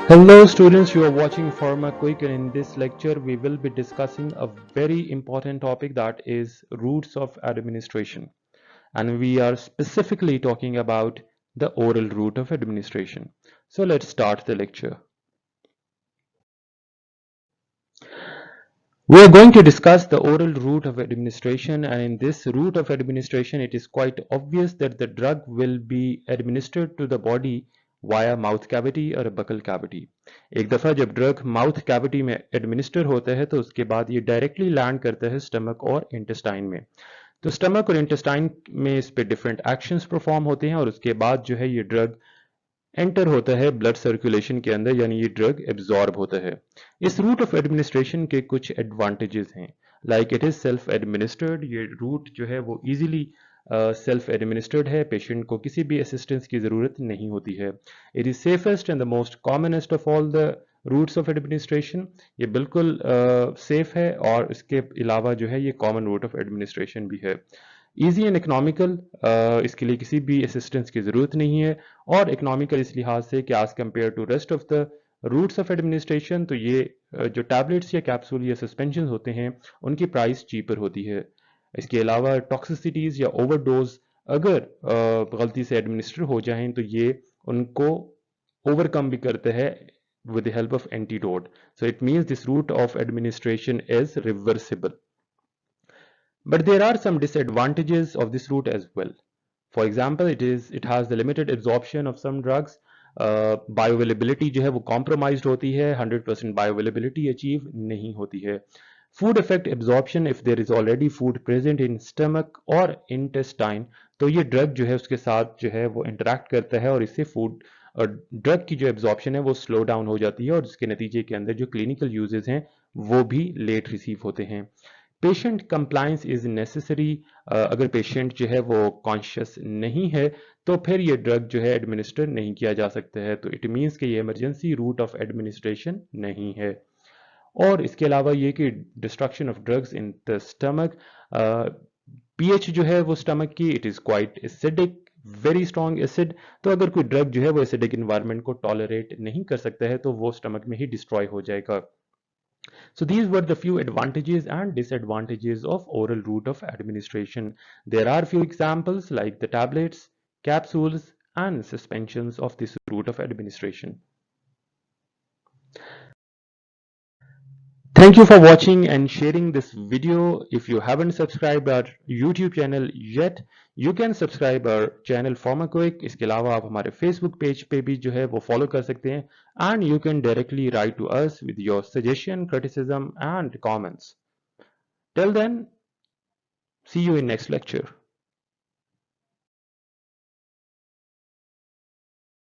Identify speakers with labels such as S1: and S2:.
S1: Hello students, you are watching PharmaQuick, and in this lecture we will be discussing a very important topic, that is routes of administration, and we are specifically talking about the oral route of administration. So let's start the lecture. We are going to discuss the oral route of administration, and in this route of administration it is quite obvious that the drug will be administered to the body via mouth cavity और buccal cavity. एक दफ़ा जब drug mouth cavity में administer होता है तो उसके बाद ये डायरेक्टली लैंड करता है स्टमक और इंटेस्टाइन में. तो स्टमक और इंटेस्टाइन में इस पे डिफरेंट एक्शंस परफॉर्म होते हैं और उसके बाद जो है ये ड्रग एंटर होता है ब्लड सर्कुलेशन के अंदर, यानी ये ड्रग एब्जॉर्ब होता है. इस रूट ऑफ एडमिनिस्ट्रेशन के कुछ एडवांटेजेस हैं, like it is self administered. ये रूट जो है वो इजीली सेल्फ एडमिनिस्टर्ड है, पेशेंट को किसी भी असिस्टेंस की ज़रूरत नहीं होती है. It is safest and the most commonest of all the routes of administration. ये बिल्कुल सेफ है और इसके अलावा जो है ये कॉमन रूट ऑफ एडमिनिस्ट्रेशन भी है. ईजी एंड इकोनॉमिकल, इसके लिए किसी भी असिस्टेंस की ज़रूरत नहीं है. और इकोनॉमिकल इस लिहाज से कि as compare to rest of the routes of administration, तो ये जो टैबलेट्स या कैप्सूल या सस्पेंशन होते हैं उनकी प्राइस चीपर होती है. इसके अलावा टॉक्सिसिटीज़ या ओवरडोज अगर गलती से एडमिनिस्टर हो जाएं तो ये उनको ओवरकम भी करते हैं with the help of antidote. So it means this route of administration is reversible. But there are some disadvantages of this route as well. For example, it has the limited absorption of some drugs. Bioavailability जो है वो compromised होती है, 100% bioavailability achieve नहीं होती है. Food effect absorption, if there is already food present in stomach or intestine, तो ये ड्रग जो है उसके साथ जो है वो इंटरेक्ट करता है और इससे फूड और ड्रग की जो एब्जॉर्प्शन है वो स्लो डाउन हो जाती है और जिसके नतीजे के अंदर जो क्लिनिकल यूजेस हैं वो भी लेट रिसीव होते हैं. Patient compliance is necessary. अगर पेशेंट जो है वो कॉन्शियस नहीं है तो फिर ये ड्रग जो है एडमिनिस्टर नहीं किया जा सकता है. तो इट मीन्स कि ये इमरजेंसी रूट ऑफ एडमिनिस्ट्रेशन नहीं है. और इसके अलावा ये कि destruction of drugs in the stomach, pH जो है वो स्टमक की it is quite acidic, very strong acid. तो अगर कोई ड्रग जो है वो एसिडिक इन्वायरमेंट को टॉलरेट नहीं कर सकता है तो वो स्टमक में ही डिस्ट्रॉय हो जाएगा. So these were the few advantages and disadvantages of oral route of administration. There are few examples like the tablets, capsules, and suspensions of this route of administration. Thank you for watching and sharing this video. If you haven't subscribed our YouTube channel yet, you can subscribe our channel PharmaQuick. इसके अलावा आप हमारे Facebook page पे भी जो है वो follow कर सकते हैं. And you can directly write to us with your suggestion, criticism and comments. Till then, see you in next lecture.